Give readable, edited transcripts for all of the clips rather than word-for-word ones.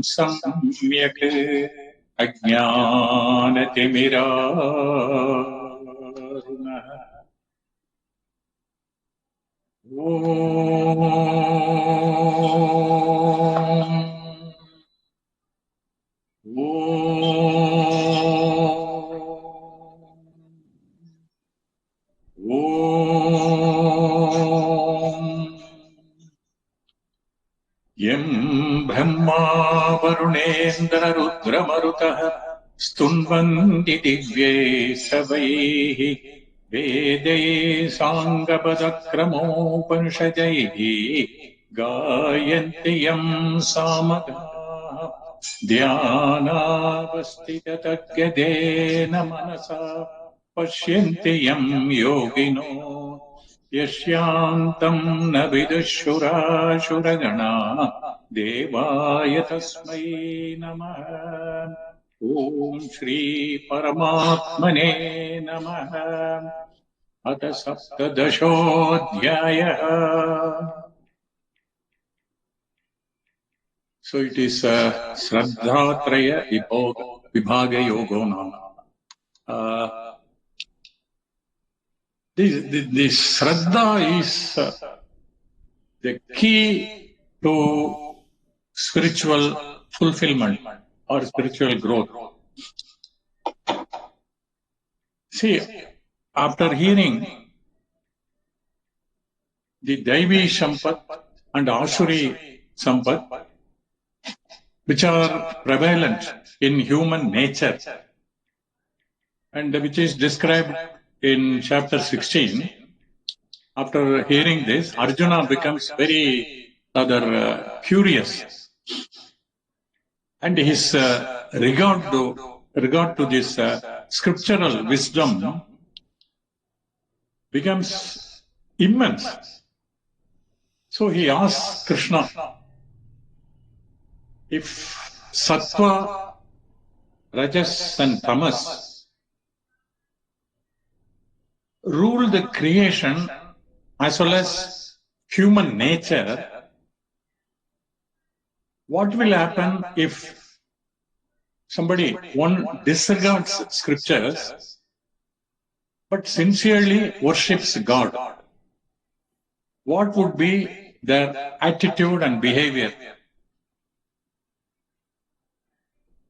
सम्यक् अज्ञानतिमिरारुणः यं ब्रह्मा वरुणेन्द्ररुद्रमरुतः स्तुन्वन्ति दिव्यैः सवैः वेदैः साङ्गपदक्रमोपनिषदैः गायन्ति यं सामगाः ध्यानावस्थिततज्ञदेन मनसा पश्यन्ति यं योगिनो यस्यान्तं न विदुःशुराशुरगणा देवाय तस्मै नमः। ॐ श्री परमात्मने नमः। अथ सप्तदशोऽध्यायः। So it is Shraddhatraya Vibhaga Yogo Nama. This Shraddha is the key to spiritual fulfillment or spiritual growth. See, after hearing the Daivi Sampat and Asuri Sampat, which are prevalent in human nature and which is described in chapter 16, after hearing this, Arjuna becomes very curious, and his regard to this scriptural wisdom becomes immense. So he asks Krishna, if sattva, rajas and tamas rule the creation as well as human nature, what will happen if one disregards scriptures but sincerely worships God? What would be their attitude and behavior?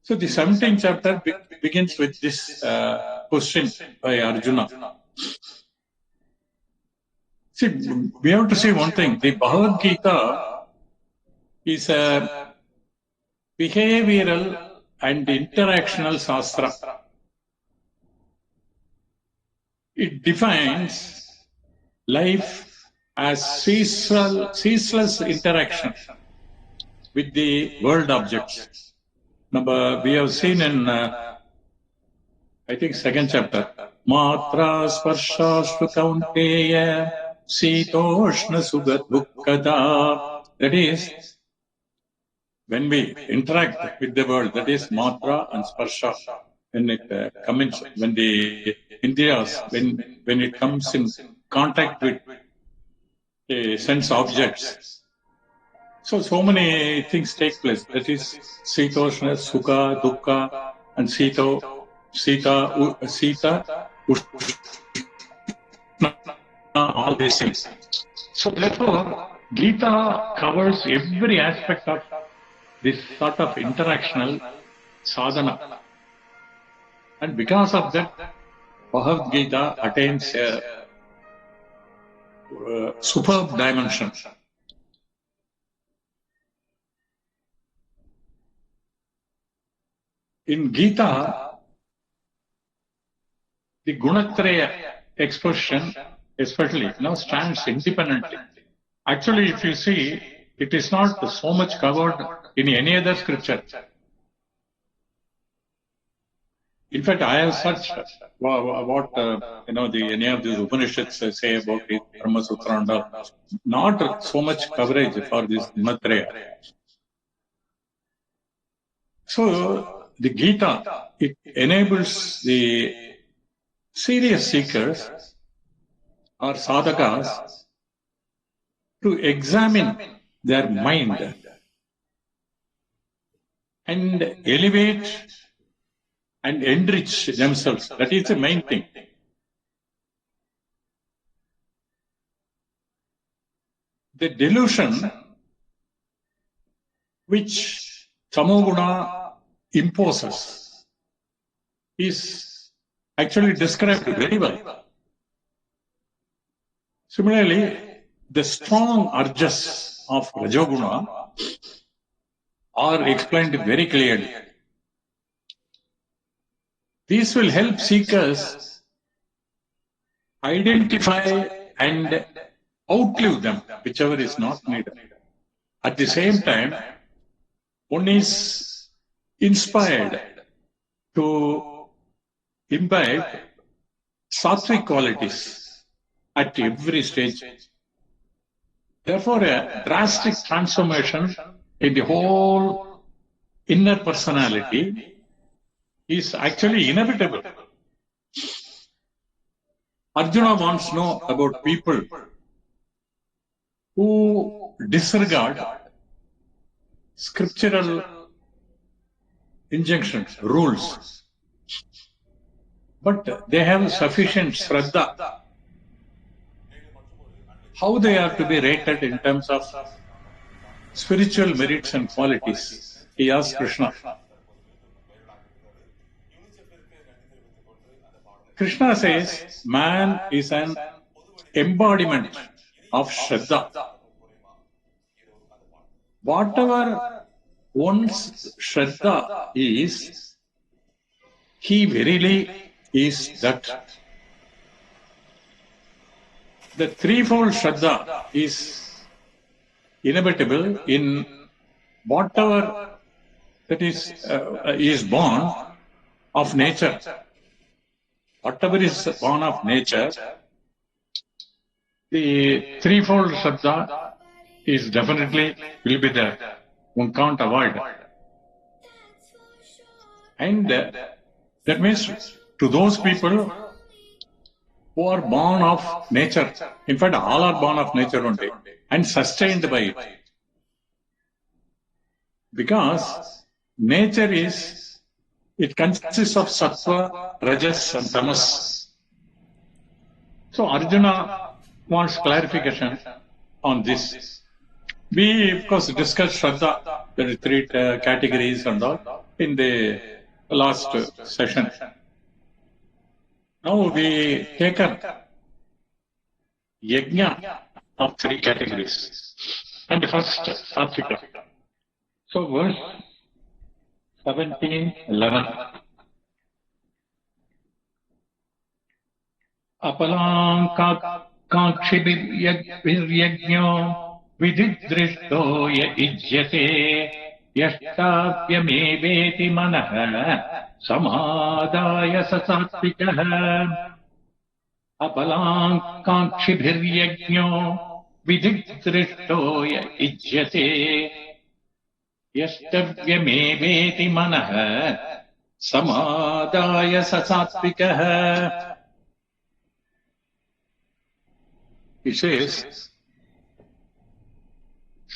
So the 17th chapter begins with this question by Arjuna. See, we have to say one thing. The Bhagavad Gita is a behavioral and interactional sastra. It defines life as ceaseless interaction with the world objects. Now, we have seen in, I think, second chapter, Matra Sparshastu Kaunteya Sitoshna Sugat Dukkada. That is, when we interact with the world, that is Matra and Sparsha. When it comes, when the Indriyas, when it comes in contact with sense objects. So many things take place. That is Sitoshna, Sukha, Dukkha, and Sita, Ushna, all these things. So therefore, Gita covers every aspect of this sort of interactional sadhana. And because of that, Bhagavad Gita attains a superb dimension. In Gita, the Gunatraya expression especially stands independently. Actually, if you see, it is not so much covered in any other scripture. In fact, I have searched what any of the Upanishads say about it, Brahma Sutra and all. Not so much coverage for this Gunatraya. So the Gita, it enables the serious seekers or sadhakas to examine their mind and elevate and enrich themselves. That is the main thing. The delusion which Tamoguna imposes is actually described very well. Similarly, the strong urges of Rajoguna are explained very clearly. These will help seekers identify and outlive them, whichever is not needed. At the same time, one is inspired to imbibe sattvic qualities at every stage. Therefore, a drastic transformation in the whole inner personality is actually inevitable. Arjuna wants to know about people who disregard scriptural injunctions, rules, but they have sufficient shraddha. How they are to be rated in terms of spiritual merits and qualities? He asked Krishna. Krishna says, man is an embodiment of Shraddha. Whatever one's Shraddha is, he verily is that. The threefold Shraddha is inevitable in whatever that is born of nature. Whatever is born of nature, the threefold Shraddha is definitely will be there. One can't avoid. And that means to those people who are born of nature, in fact, all are born of nature only, and sustained by it. Because nature it consists of sattva, rajas, and tamas. So Arjuna wants clarification on this. We, of course, discussed Shraddha, the three categories and all, in the last session. Now we take up yajna of three categories. And the first, Satvika. So verse 17:11. Apalankankshibhiryajño vididrishto ya ijyate yashtavyameveti manah samadaya sasatvikaha. Apalankankshibhiryajño vididrishto ya ijyate yashtavyameveti manah samadaya sasatvikaha. He says,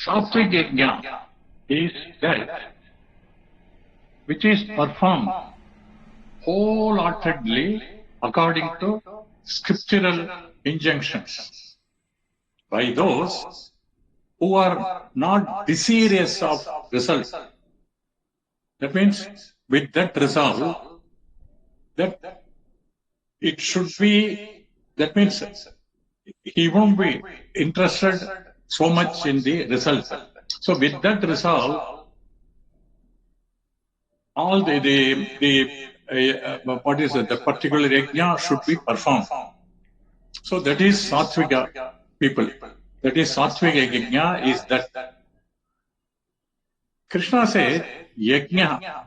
Sattvic yajna is that which is performed wholeheartedly according to scriptural injunctions by those who are not desirous of result. That means with that resolve, that it should be, that means he won't be interested so much in the result. So with that resolve, all the what is it, the particular yajna should be performed. So that is Sattvika people. That is Sattvika yajna is that. Krishna said, yajna,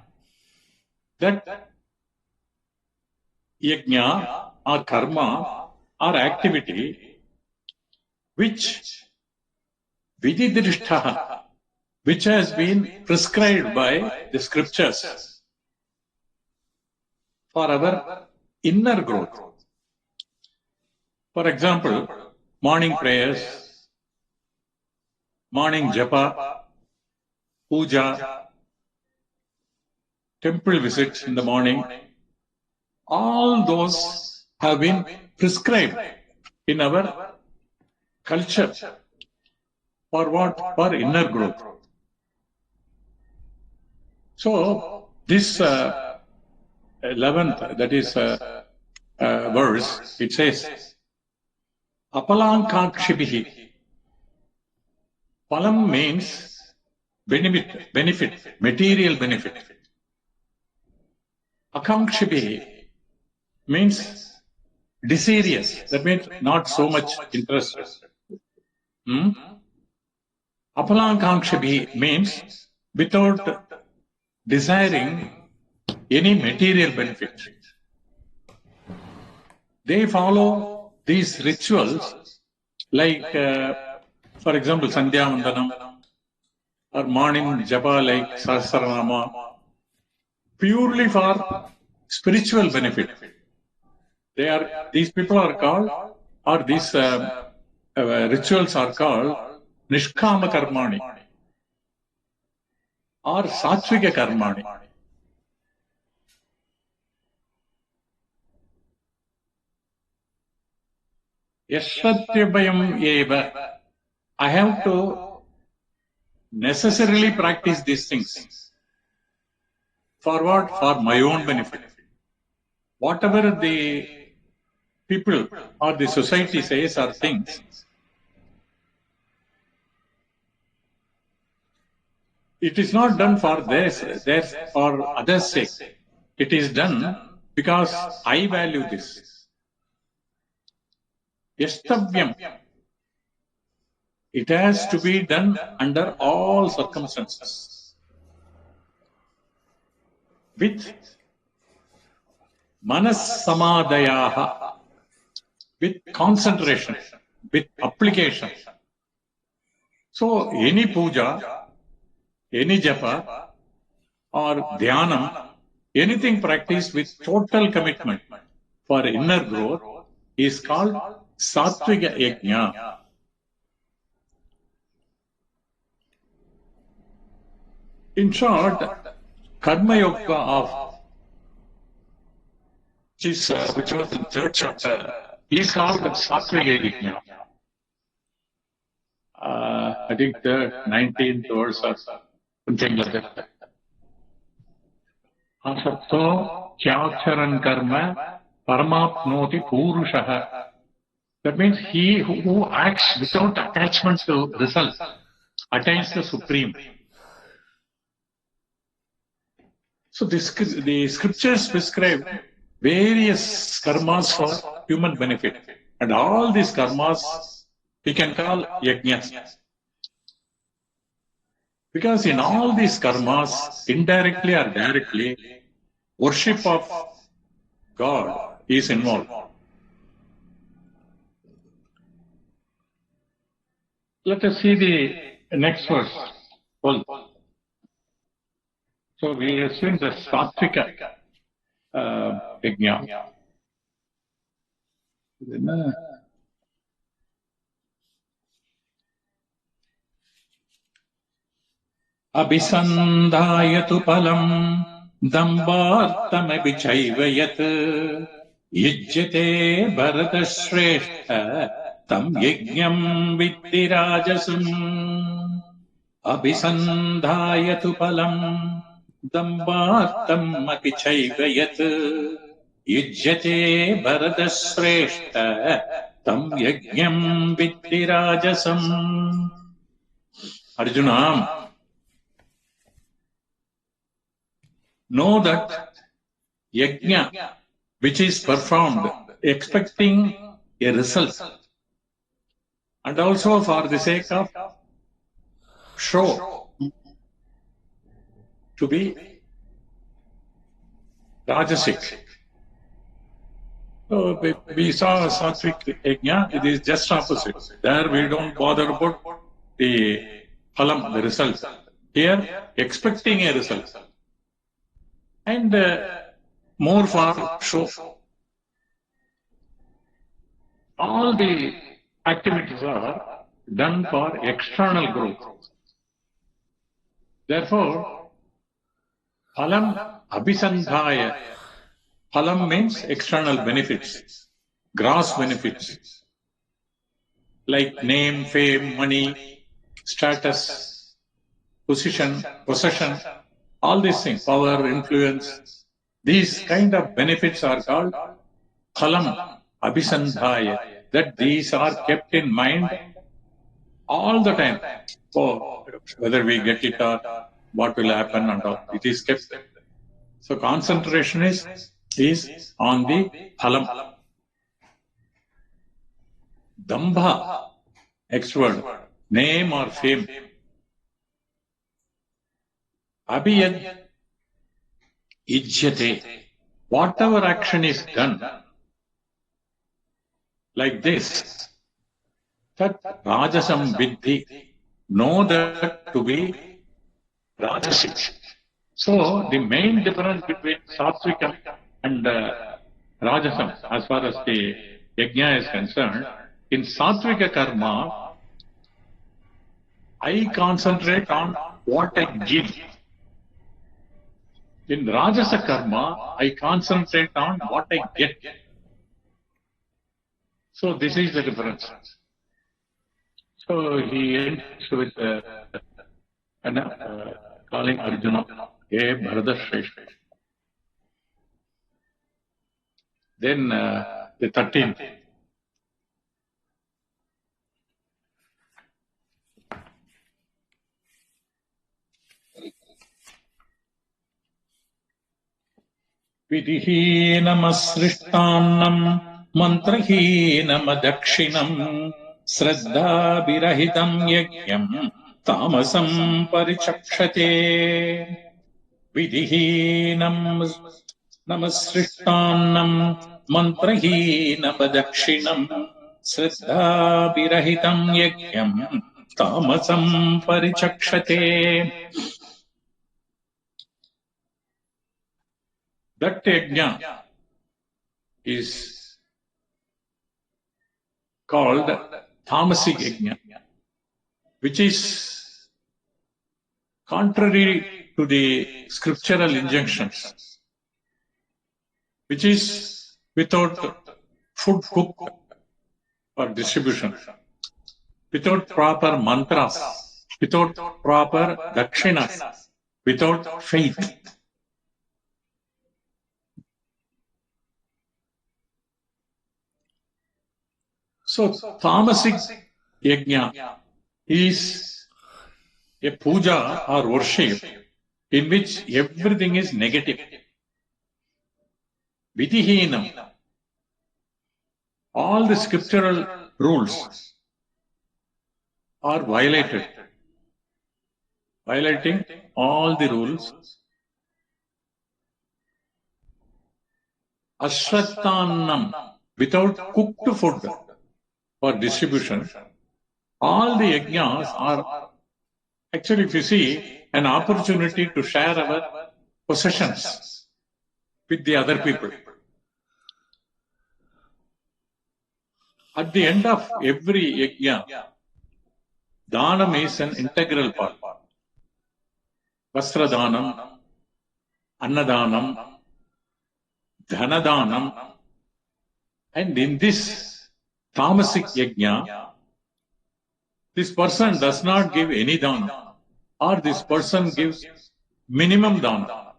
that yajna or karma or activity which vididrishtaha, which has been prescribed by the scriptures for our inner growth. For example, morning prayers, morning japa, puja, temple visits in the morning, all those have been prescribed in our culture. For what? For inner growth. So, this 11th, that is verse, it says, Apalankakshibihi. Palam means benefit, material benefit. Akankshibihi means desirous, that means not so much interested. Apalankakshibihi means without desiring any material benefit. They follow these rituals like, for example, Sandhya Vandanam or morning japa like Sahasranama, purely for spiritual benefit. These people are called, or these rituals are called Nishkama Karmani or Satvika Karmani. Yashvatyabayam eva. I have to necessarily practice these things. For what? For my own benefit. Whatever the people or the society says or thinks, it is not done for theirs or others' sake. It is done because I value this. Yastavyam. It has to be done under all circumstances. With manas samadayaha, with concentration, with application. So any puja, any japa or dhyanam, anything practiced with total commitment for inner growth is called Sattvika Yajna. In short, Karma Yoga of which was the third chapter, is called Sattvika Yajna. I think the 19th verse or something like that. Asatto kyacharan karma paramapnoti purushaha. That means he who acts without attachment to result attains the supreme. So the scriptures prescribe various karmas for human benefit. And all these karmas we can call yajnas. Because in all these karmas, indirectly or directly, worship of God is involved. Let us see the next verse. So we have seen the Sattvika Yajna. Abhisandhayatu palam dambartamapi chaivayat yajyate bharata shrestha tam yajñam vitti rajasam. Abhisandhayatu palam dambartamapi chaivayat yajyate bharata shrestha tam yajñam vitti rajasam. Arjuna, know that yajna, which is performed expecting a result, and also for the sake of show, to be rajasic. So we saw Satvik Yajna, it is just opposite. There we don't bother about the phalam, the result. Here, expecting a result. And more for show. All the activities are done for external growth. Therefore, Phalam abhisandhaya. Phalam means external benefits, gross benefits, like name, fame, money, status, possession, all these things, power, influence. These kind of benefits are called phalam abhisandhaya. That these are kept in mind all the time. Oh, whether we get it or what will happen and all. It is kept. So concentration is on the phalam. Dambha, next word, name or fame. Abhiyad ijyate. Whatever action is done like this, that rajasam vidhi, know that to be rajasic. So the main difference between satvikam and rajasam, as far as the yajna is concerned, in satvika karma, I concentrate on what I give. In rajasa karma, I concentrate on what I get. So this is the difference. So he ends with calling Arjuna, "Hey Bharadashreshtha." Then the 13th. Vidihinamasrishtannam mantrahinamadakshinam sraddhabirahitam yajnam tamasam parichakshate. Vidihinam namasrishtannam mantrahinamadakshinam sraddhabirahitam yajnam tamasam parichakshate. That yajna is called tamasic yajna, which is contrary to the scriptural injunctions, which is without food cooked for distribution, without proper mantras, without proper dakshinas, without faith. So, tamasic yajna is a puja or worship in which everything is negative. Vidihinam. All the scriptural rules are violated. Violating all the rules. Ashrattanam. Without cooked food for distribution. All the yajnas are actually, if you see, an opportunity to share our possessions with the other people. At the end of every yajna, dhanam is an integral part. Vastradhanam, annadhanam, dhanadhanam. And in this tamasic yajna, this person does not give any dhanam, or this person gives minimum dhanam.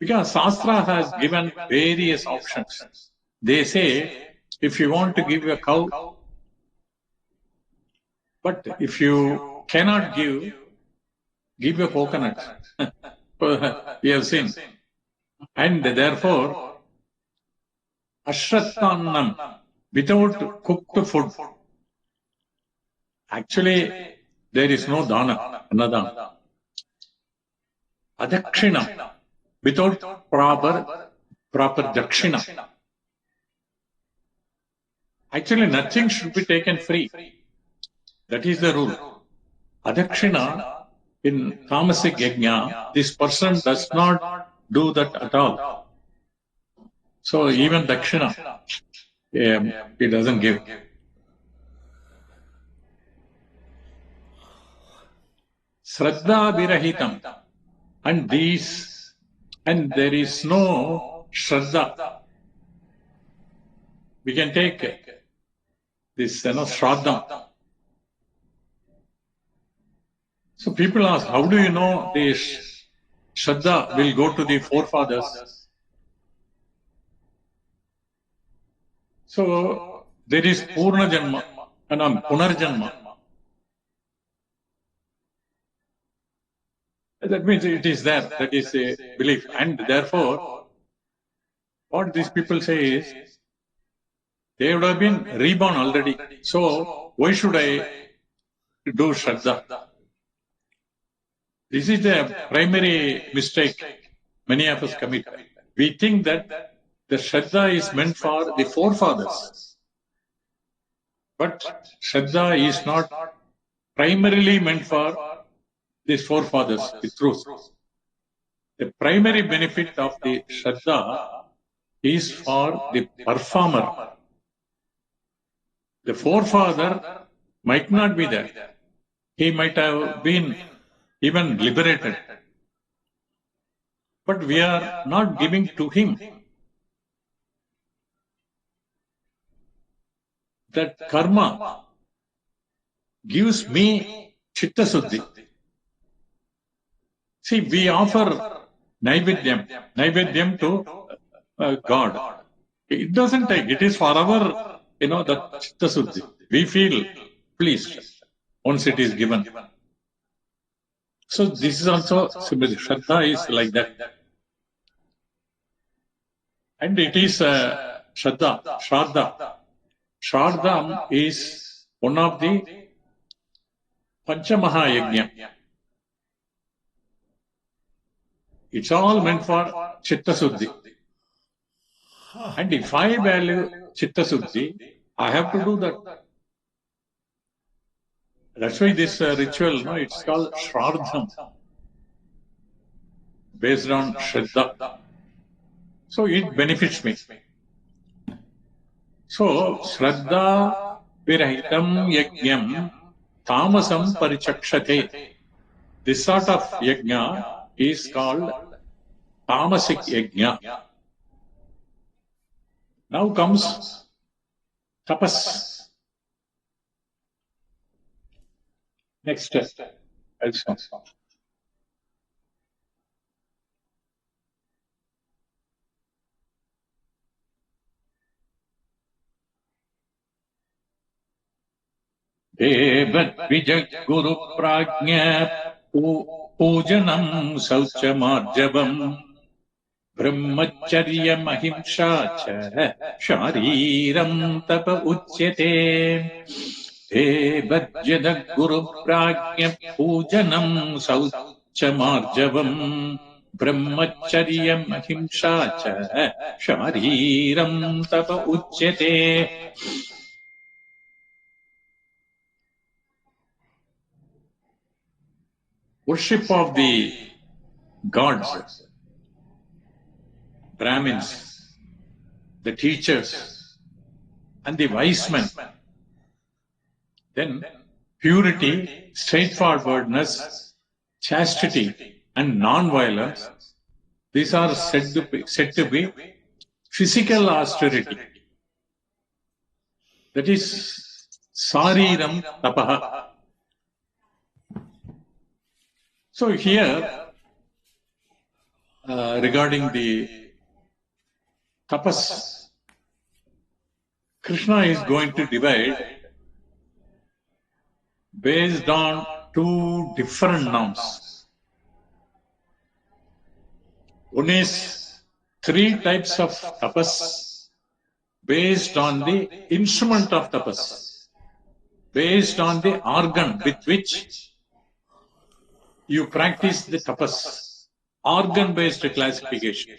Because Shastra has given various options. They say, if you want to give a cow, but if you cannot give a coconut. We have seen. And therefore, ashrattannam, without cooked food. Actually, there is no dana, anadana. Adakshina, without proper dakshina. Actually, nothing should be taken free. That is the rule. Adakshina, in tamasic yajna, this person does not do that at all. So even dakshina, he doesn't give. Shraddha virahitam. And there is no Shraddha. We can take this, Shraddham. So people ask, how do you know the Shraddha will go to the forefathers? So there is Purna Janma and Punarjanma. That means it is there. That is a belief. And therefore, what these people say is, they would have been reborn already. So why should I do Shraddha? This is the primary mistake many of us commit. We think that the Shraddha is meant for the forefathers. But Shraddha is not primarily meant for these forefathers, the truth. The primary benefit of the Shraddha is for the performer. The forefather might not be there. He might have been even liberated. But we are not giving to him. That karma gives me chitta suddhi. See, we offer Naivedyam to God. It doesn't take, it is for our, the chitta suddhi. We feel pleased once it is given. So this is also similar. Shraddha is like that. And it is Shraddha. Shraddham is one of the Panchamahayajna. It's all meant for Chitta Suddhi. And if I value Chitta Suddhi, I have to do that. That's why this ritual, it's called Shraddham, based on Shraddha. So it benefits me. So, Shraddha Virahitam Yajnam Tamasam Parichakshate. This sort of yajna is called Tamasic Yajna. Now comes tapas. Next step. Guru Prajna Pujanam Sauchamarjavam Brahmacharya Mahimsha Cha Shariram Tapa Uchyate Guru Prajna Pujanam Sauchamarjavam Brahmacharya Mahimsha Cha Shariram Tapa Uchyate. Worship of the gods, Brahmins, the teachers, and the wise men. Then purity, straightforwardness, chastity, and non-violence. These are said to be physical austerity. That is Sariram Tapaha. So here, regarding the tapas, Krishna is going to divide based on two different nouns. One is three types of tapas based on the instrument of tapas, based on the organ with which you practice the tapas, organ-based classification.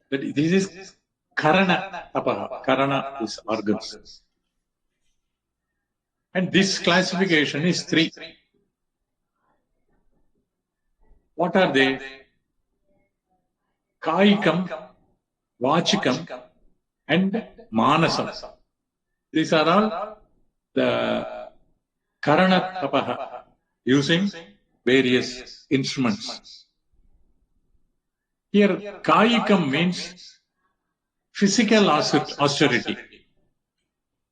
This is Karana tapaha. Karana is organs. And this classification is three. What are they? Kaikam, Vachikam, and Manasam. These are all the Karana tapaha, using various instruments. Here, Kayikam means physical austerity.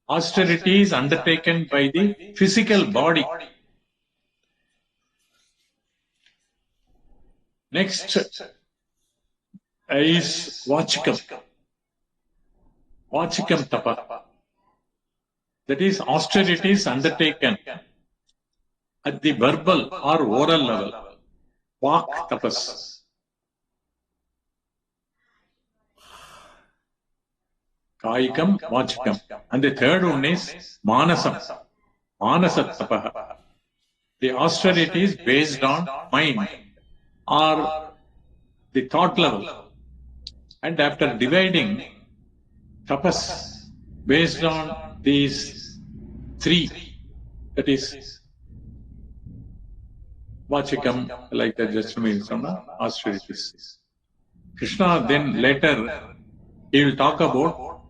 Austerity is undertaken by the physical body. Next is Vachikam. Vachikam Tapa. That is, austerity is undertaken at the verbal or oral level. Vak Tapas. Kayikam, Vachikam. And the third one is Manasam. Manasa Tapaha. The austerity is based on mind or the thought level. And after dividing tapas based on these three, that is Vachikam, like that just means austerities. Krishna then later he will talk about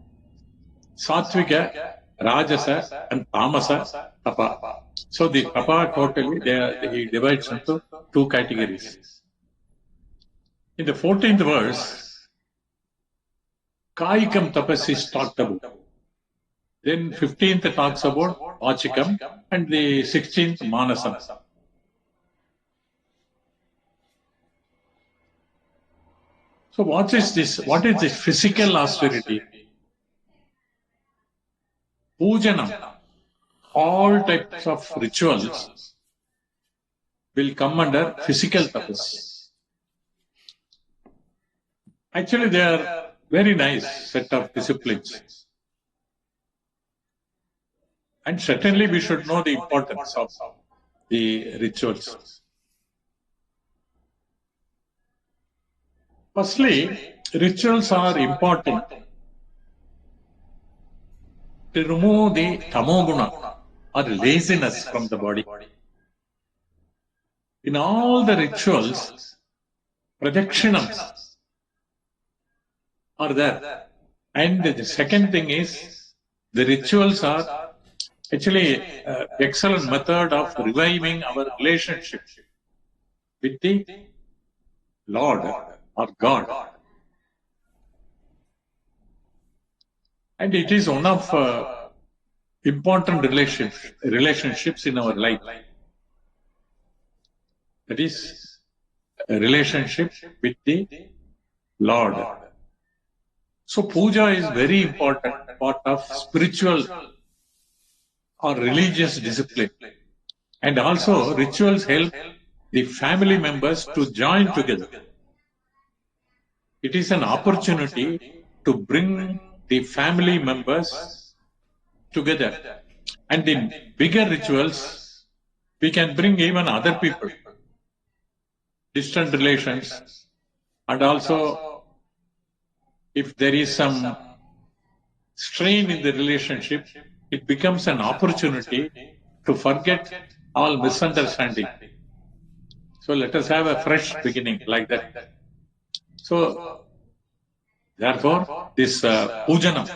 Satvika, Rajasa and Tamasa Tapa. So the Tapa totally he divides into two categories. In the 14th verse, Kayikam Tapas is talked about. Then 15th talks about Vachikam and the 16th Manasam. So what is this? What is this physical austerity? Pujanam, all types of rituals will come under physical tapas. Actually, they are very nice set of disciplines. And certainly we should know the importance of the rituals. Firstly, rituals are important to remove the tamoguna or laziness from the body. In all the rituals, prajakshinams are there. And the second thing is, the rituals are actually an excellent method of reviving our relationship with the Lord or God. And it is one of important relationships in our life. That is a relationship with the Lord. So puja is very important part of spiritual or religious discipline. And also rituals help the family members to join together. It is an opportunity to bring the family members together. And in bigger rituals, we can bring even other people, distant relations, and also if there is some strain in the relationship, it becomes an opportunity to forget all misunderstanding. So let us have a fresh beginning like that. So therefore, this pujanam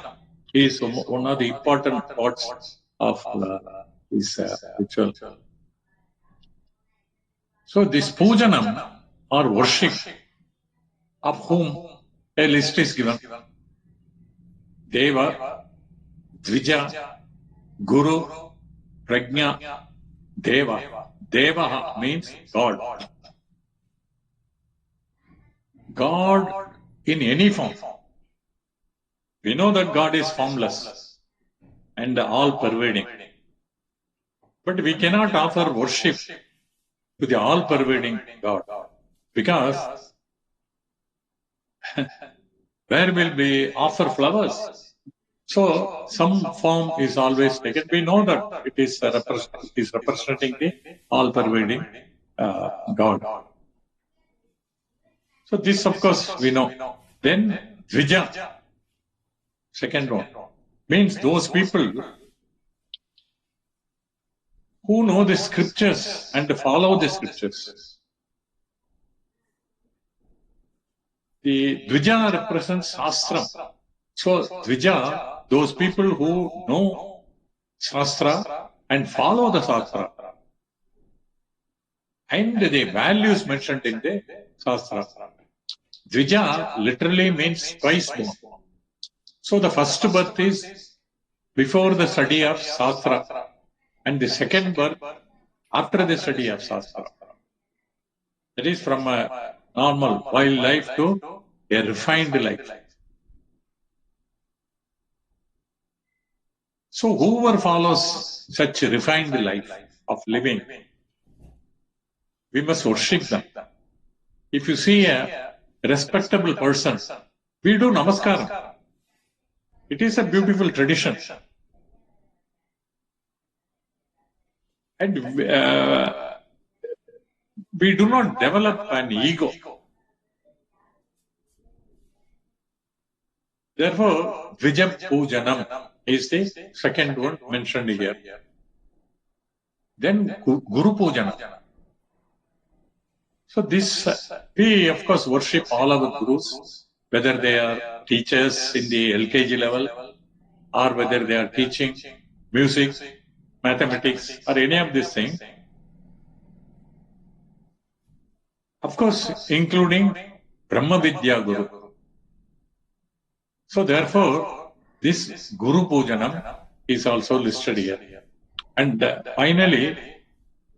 is one of the important parts of this ritual. So this pujanam or worship, of whom a list is given: Deva, Dvija, Guru, Prajna, Deva. Deva means God. God in any form. We know that God is formless and all-pervading. But we cannot offer worship to the all-pervading God, because where will we offer flowers? So some form is always taken. We know that it is representing the all-pervading God. So this, of course, we know. Then Dvija, second one, means those people who know the scriptures and follow the scriptures. The Dvija represents Shastra. So Dvija, those people who know Shastra and follow the Shastra. and the values mentioned in the Shastra. Dvija literally means twice born. So the first birth is before the study of Shastra, and the second birth after the study of Shastra. That is from a normal wild life to a refined life. So whoever follows such a refined life of living, we must worship them. If you see a respectable person, we do namaskaram. It is a beautiful tradition. And we do not develop an ego. Therefore, Vijab Pujanam is the second one mentioned here. Then Guru Pujanam. So this, we of course worship all our Gurus, whether they are teachers in the LKG level or whether they are teaching music, mathematics or any of these things. Of course, including Brahma Vidya Guru. So therefore, this Guru Pujanam is also listed here. And finally,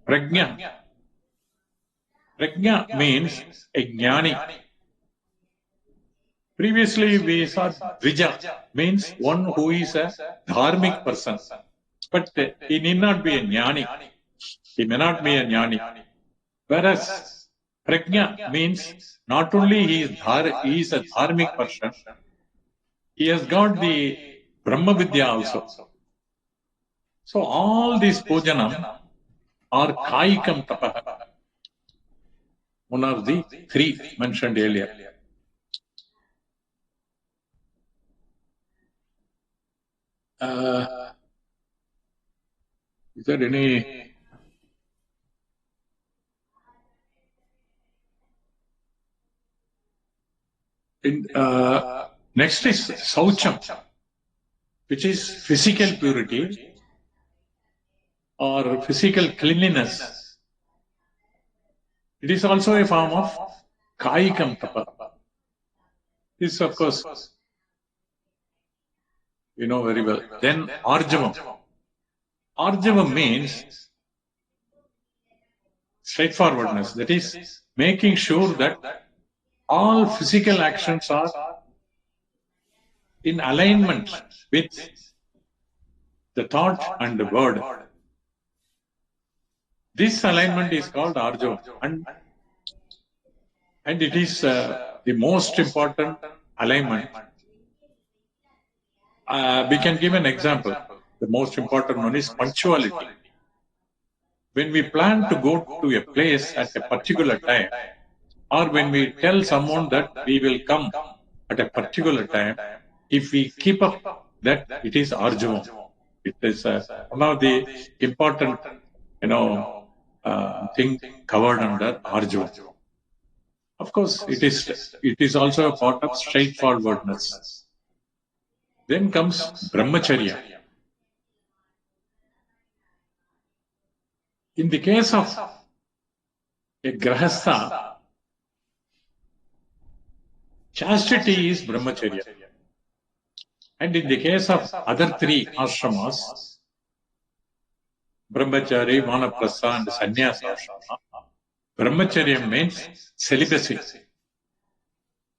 Prajna. Prajna means a jnani. Previously, we saw Dvija means one who is a dharmic person. But he need not be a jnani. He may not be a jnani. Whereas Prajna means not only he is a dharmic person, he has got the Brahma Vidya also. So all these pujanam are kaikam tapaha. One of the three mentioned earlier. Is there any? Next is Saucham, which is physical purity or physical cleanliness. It is also a form of Kaikam Tapa. This, of course, you know very well. Then Arjavam. Arjavam means straightforwardness. That is, making sure that all physical actions are in alignment with the thought and the word. This alignment is called Arjavam, and it is the most important alignment. We can give an example. The most important one is punctuality. When we plan to go to a place at a particular time, or when we tell someone that we will come at a particular time, if we keep up that, it is Arjavam. It is one of the important, thing covered under Arjavam. Of course, it is also a part of straightforwardness. Then comes Brahmacharya. In the case of a Grahastha, chastity is Brahmacharya. And in the case of other three ashramas, Brahmachari, Vanaprastha and Sannyasa ashrama, Brahmacharya means celibacy.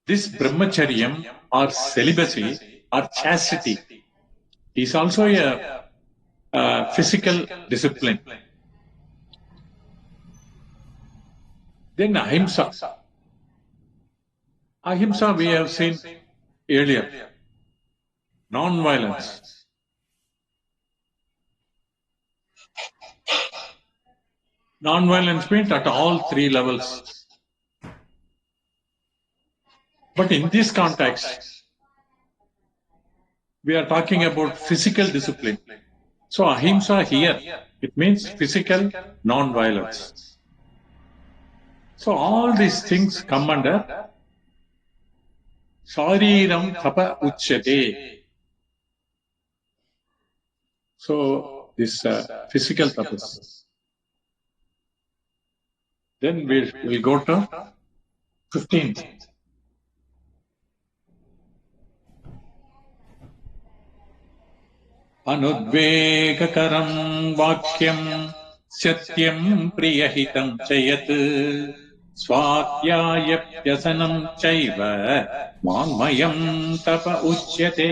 This Brahmacharyam or celibacy or chastity is also a physical discipline. Then Ahimsa. Ahimsa we have seen earlier. Non-violence. Non-violence means at all three levels. But in this context, we are talking about physical discipline. So Ahimsa here, it means physical non-violence. So all these things come under Shariram Tapa Uchyate. So this physical tapas. Then we'll go to 15th. Anudvegakaram vakyam satyam priyahitam chayat swadhyayapyasanam chaiva vangmayam tapa uchyate.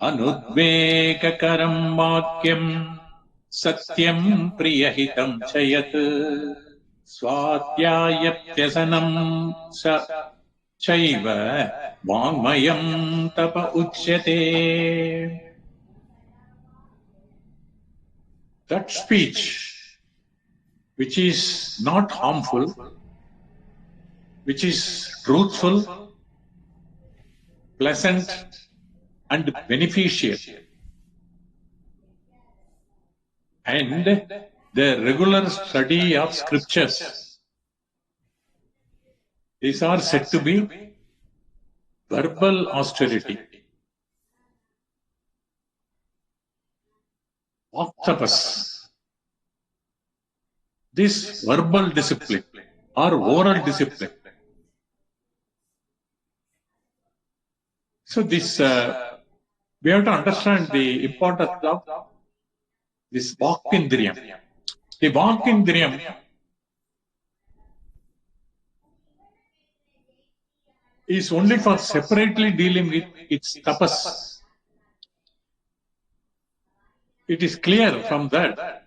Anudvegakaram vakyam satyam priyahitam chayat swadhyayapyasanam chaiva vangmayam tapa uchyate. That speech which is not harmful, which is truthful, pleasant and beneficial, and the regular study of scriptures, these are said to be verbal austerity. Octopus. This verbal discipline or oral discipline. So this, we have to understand the importance of this Vakindriyam. The Vakindriyam is only for separately dealing with its tapas. It is clear from that.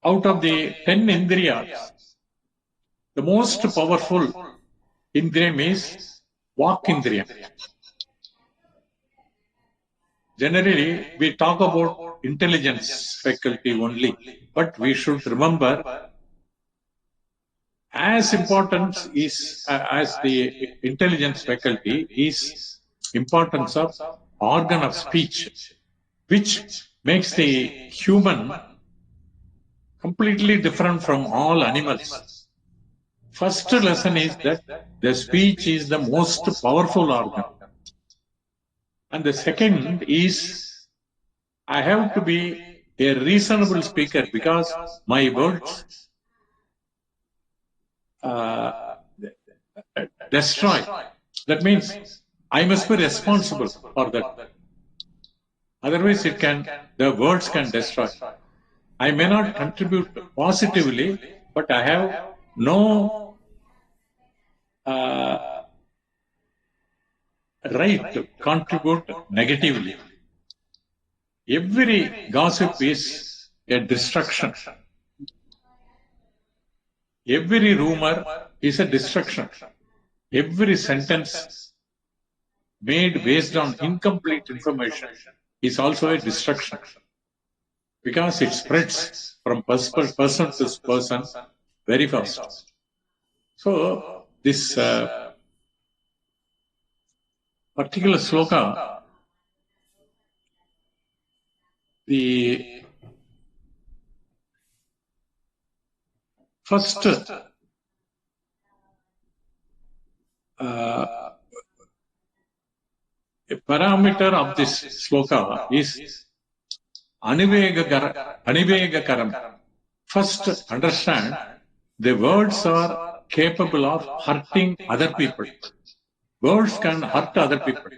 Out of the 10 indriyas, the most powerful indriyam is Vakindriyam. Generally, we talk about intelligence faculty only, but we should remember as important is as the intelligence faculty is importance of organ of speech, which makes the human completely different from all animals. First lesson is that the speech is the most powerful organ. And the second is I have to be a reasonable speaker because my words destroy. That means I must be responsible for that. Otherwise, the words can destroy. I may not contribute positively, but I have no right to contribute negatively. Every gossip is a destruction. Every rumor is a destruction. Every sentence made based on incomplete information is also a destruction because it spreads from person to person very fast. So this particular sloka, the first parameter of this sloka is anivegakaram. First, understand the words are capable of hurting other people. Words can hurt other people.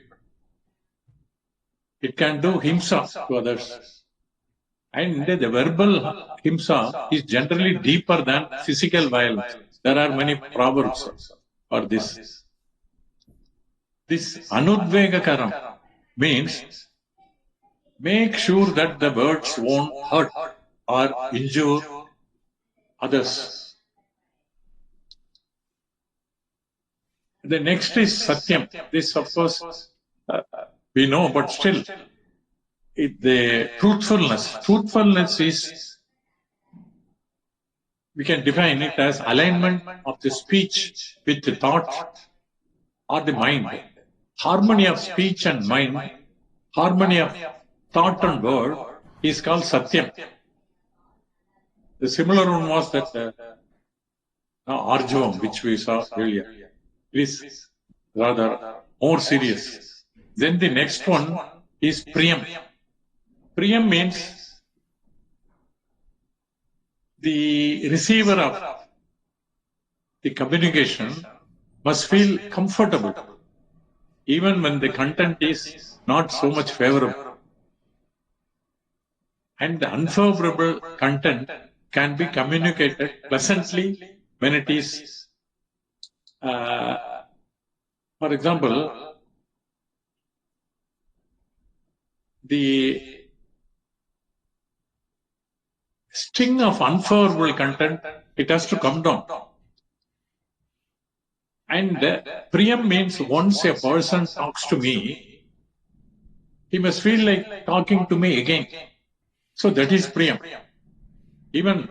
It can do himsa to others. And the verbal himsa is generally deeper than physical violence. There are many proverbs for this. This anudvegakaram means make sure that the words won't hurt or injure others. The next is satyam. This, of course, we know, but still, the truthfulness. Truthfulness is, we can define it as alignment of the speech with the thought or the mind. Harmony of speech and mind, harmony of thought and word is called satyam. The similar one was that arjavam, which we saw earlier. It is rather more serious. Then the next one is priyam. Priyam means the receiver of the communication must feel comfortable even when the content is not so much favorable. And the unfavorable content can be communicated pleasantly when it is, for example, the string of unfavorable content, it has to come down. And Priyam means once a person talks to me, he must feel like talking to me again. So that is Priyam. Even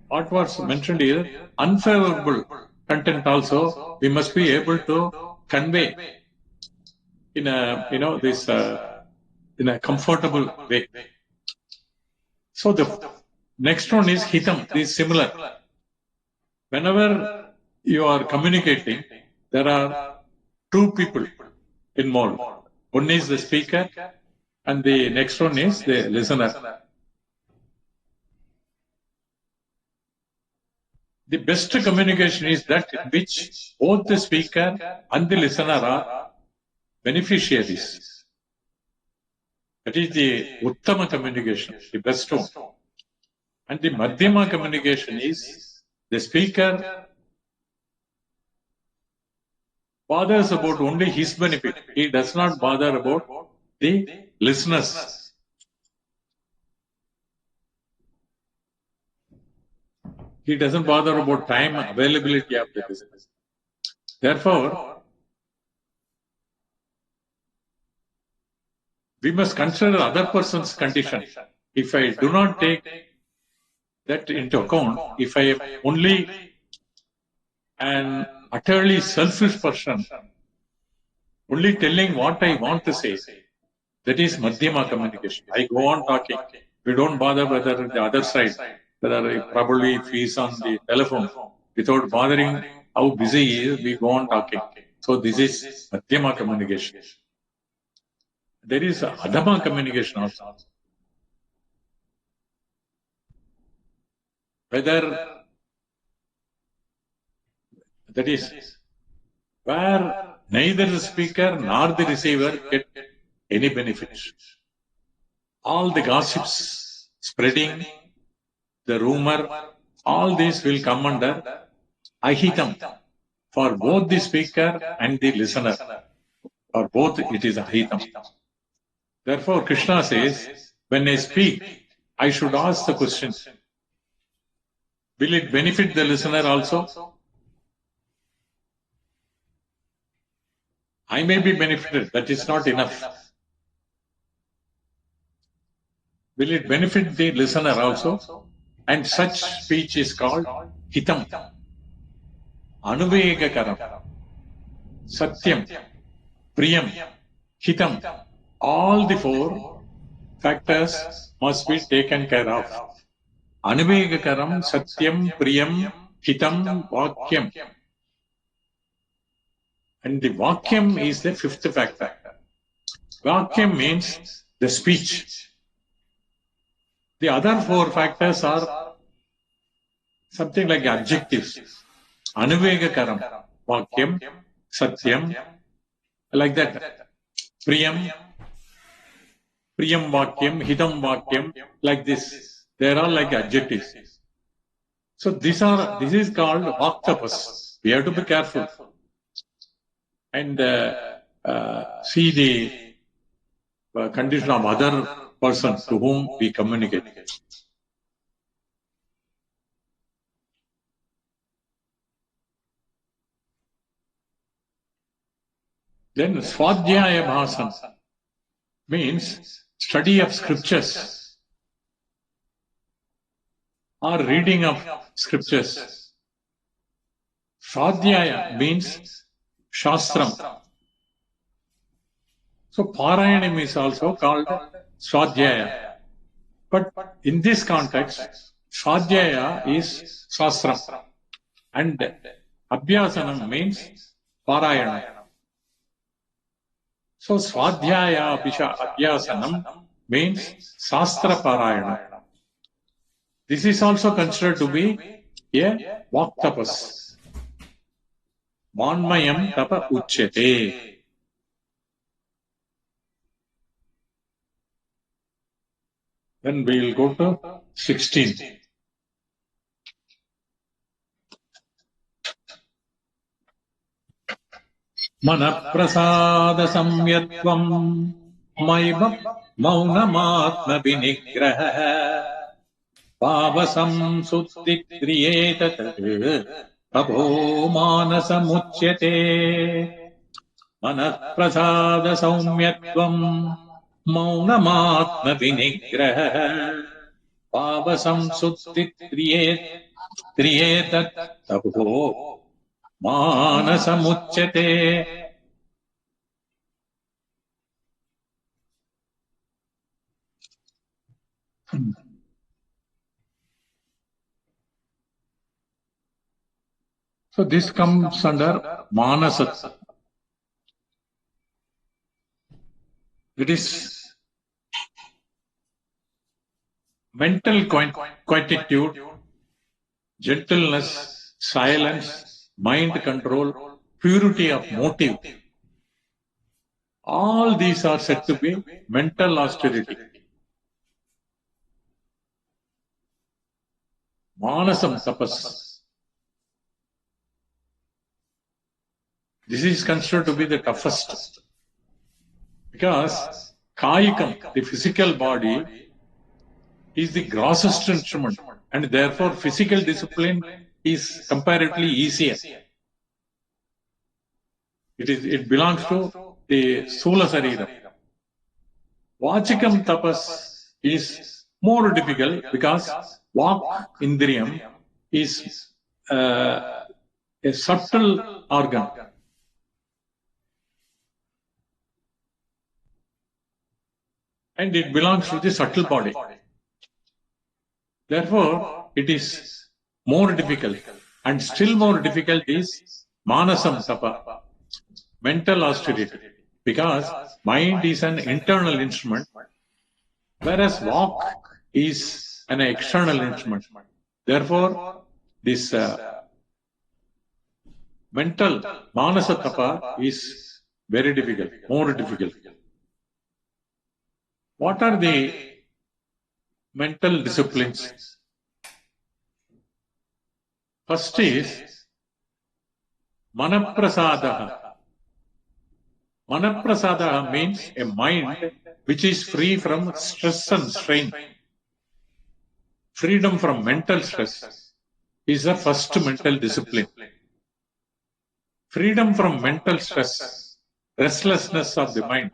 what was mentioned here, unfavorable content also, we must be able to convey in a, in a comfortable way. So the next one is Hitam. This is similar. Whenever you are communicating, there are two people involved. One is the speaker and the next one is the listener. The best communication is that in which both the speaker and the listener are beneficiaries. That is the Uttama communication, the best one. And the Madhyama communication is the speaker bothers about only his benefit. He does not bother about the listeners. He doesn't bother about time availability of the listeners. Therefore, we must consider other person's condition. If I do not take that into account, if I am only an utterly selfish person, only telling what I want to say, that is Madhyama communication. I go on talking. We don't bother whether the other side, whether probably if he is on the telephone, without bothering how busy he is, we go on talking. So this is Madhyama communication. There is Adama communication also. Whether that is where neither the speaker nor the receiver get any benefits. All the gossips spreading, the rumor, all these will come under ahitam for both the speaker and the listener. For both it is ahitam. Therefore, Krishna says, when I speak, I should ask the question, will it benefit the listener also? I may be benefited, that is not enough. Will it benefit the listener also? And such speech is called hitam, anuvegakaram, satyam, priyam, hitam. All the four factors must be taken care of. Anuvegakaram, satyam, priyam, hitam, vakyam. And the vakyam is the fifth factor. Vakyam means the speech. The other four factors are something like adjectives. Anuvegakaram, vakyam, satyam, like that. Priyam, priyam vakyam, hitam vakyam, like this. They are all like adjectives. So this is called vaktapas. We have to be careful and see the condition of other person to whom we communicate. Then Swadhyaya Bhasan means study of scriptures or reading of scriptures. Swadhyaya means Shastram. So Parayanam is also called Swadhyaya. But in this context, Swadhyaya is Shastram. And Abhyasanam means Parayana. So Swadhyaya Abhyasanam means Shastra Parayana. This is also considered to be a vak tapas. Manmayam tapa uchyate. Then we will go to 16. Manaprasada samyatvam maiva maunamatma vinigraha pavasam suddhikriyetat prabho manasamuchyate. Manaprasada saumyatvam maunamatma vinigraha pavasam suddhikriyetat prabho manasamuchyate. So this comes under manasa. It is mental quietude, gentleness, silence, mind control, purity of motive. All these are said to be mental austerity. Manasam tapas. This is considered to be the toughest. Because kayikam, the physical body, is the grossest instrument, and therefore physical discipline is comparatively easier. It belongs to the Sula Sarira. Vachikam tapas is more difficult because Vak Indriyam is a subtle organ. And it belongs to the subtle body. Therefore, it is more difficult. And still more difficult is Manasam Tapa, mental austerity. Because mind is an internal instrument, whereas Vak is an external instrument. Therefore, this mental Manasa Tapa is very difficult, more difficult. What are the mental disciplines? First is Manaprasadaha. Manaprasadaha means a mind which is free from stress and strain. Freedom from mental stress is the first mental discipline. Freedom from mental stress, restlessness of the mind.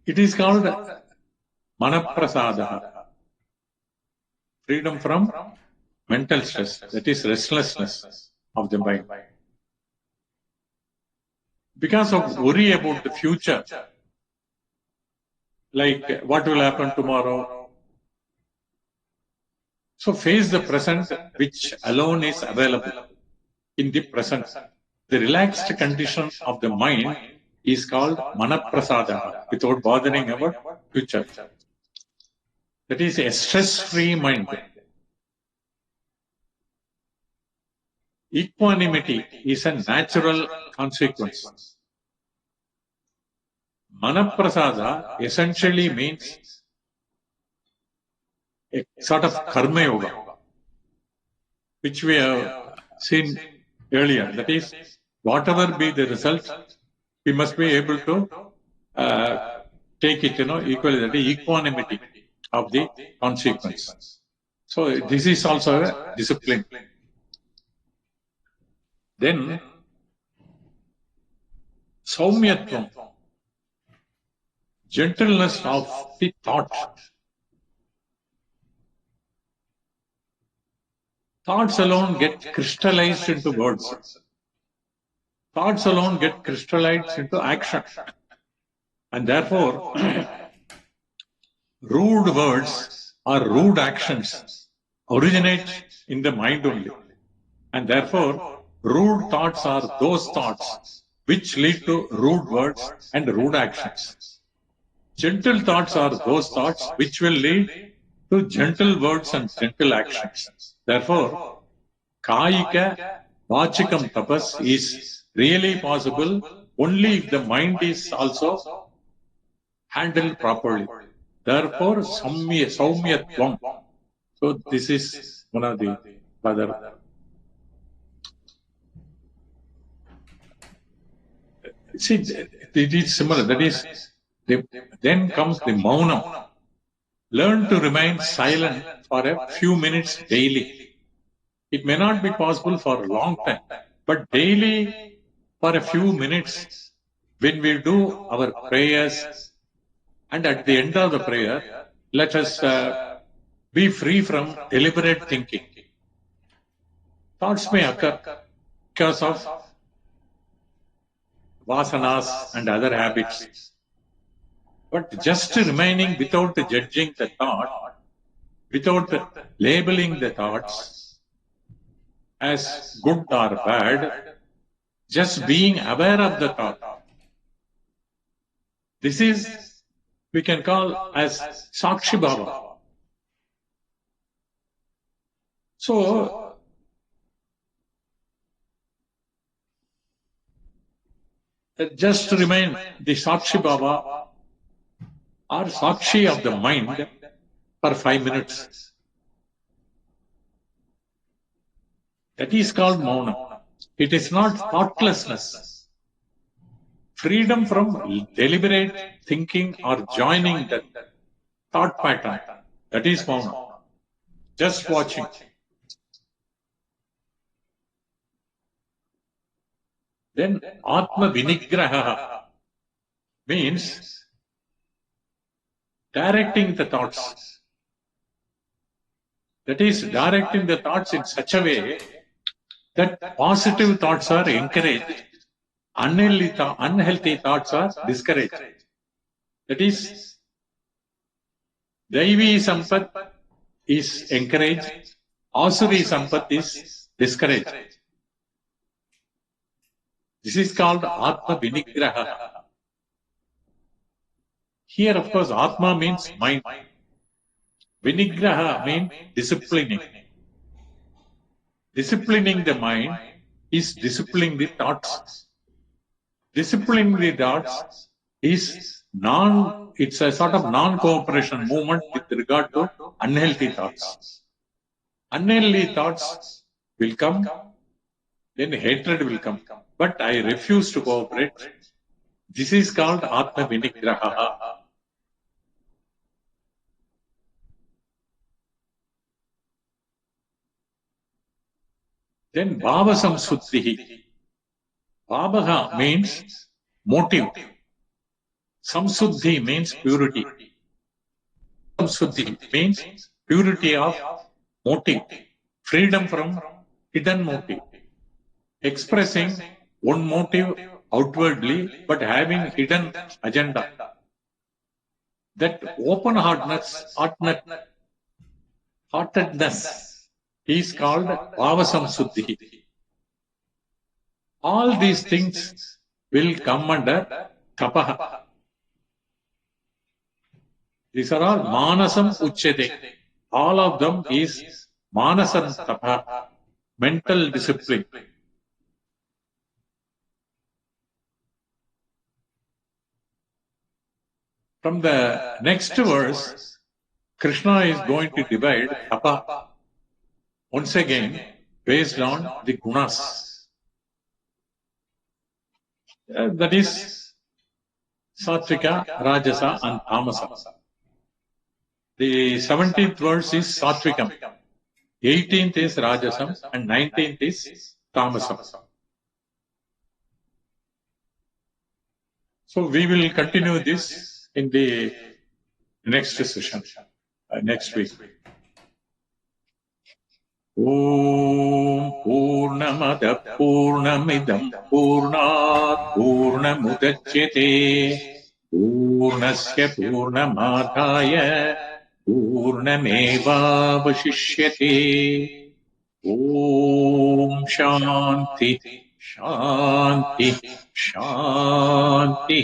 It is called Manaprasadaha. Freedom from mental stress, that is restlessness of the mind. Because of worry about the future, like what will happen tomorrow. So face the present, which alone is available in the present. The relaxed condition of the mind is called Manaprasada, without bothering about future. That is a stress-free mind. Equanimity is a natural consequence. Manaprasada essentially means a sort of karma yoga, which we have seen earlier. That is, whatever be the result, we must be able to take it, equally. That is equanimity of the consequence. So this is also a discipline. Then, Saumyatvam, gentleness of the thought. Thoughts alone get crystallized into words. Thoughts alone get crystallized into action. And therefore, rude words or rude actions originate in the mind only. And therefore, rude thoughts are those thoughts which lead to rude words and rude actions. Gentle thoughts are those thoughts which will lead to gentle words and gentle actions. Therefore, Kayika Vachikam Tapas is really possible only if the mind is also handled properly. Therefore, Saumyatvam. So this is one of the other. See, it is similar. That is, then comes the Maunam. Learn to remain silent for a few minutes daily. It may not be possible for a long time, but daily for a few minutes when we do our prayers, and at the end of the prayer, let us be free from deliberate thinking. Thoughts may occur because of vasanas and other habits. But just remaining without judging the thought, without labeling the thoughts as good or bad, just being aware of the thought. This is, we can call as Sakshi Bhava. So, just remain the Sakshi Bhava or Sakshi of the mind for 5 minutes. That is called Mauna. It is not thoughtlessness. Freedom from deliberate thinking or joining the thought pattern. That is Mauna. Just watching. Then Atma Vinigraha means directing the thoughts. That is, directing the thoughts in such a way that positive thoughts are encouraged, unhealthy thoughts are discouraged. That is, Daivi Sampat is encouraged, Asuri Sampat is discouraged. This is called Atma Vinigraha. Here, of course, Atma means mind. Vinigraha means disciplining. Disciplining the mind is disciplining the thoughts. Disciplining the thoughts is it's a sort of non-cooperation movement with regard to unhealthy thoughts. Unhealthy thoughts will come, then hatred will come. But I refuse to cooperate. This is called Atma Vinigraha. Then Bhava Samsuddhi. Bhavaha means motive. Samsuddhi means purity. Samsuddhi means purity of motive. Freedom from hidden motive. Expressing one motive outwardly but having hidden agenda. That heartedness is called Bhava Samsuddhi. All these things will come under tapaha. These are all manasam uchyate. All of them is manasam tapaha, mental discipline. From the next verse, Krishna is going to divide tapa once again based on the gunas. That is Satvika, Rajasa and Tamasa. The 17th verse is Satvikam, 18th is Rajasam and 19th is Tamasam. So we will continue this in the next session, next week. Om Purnamada Purnamidam Purnat Purnamudachyate Purnasya Purnamadaya Purnamevavashishyate. Om Shanti Shanti Shanti.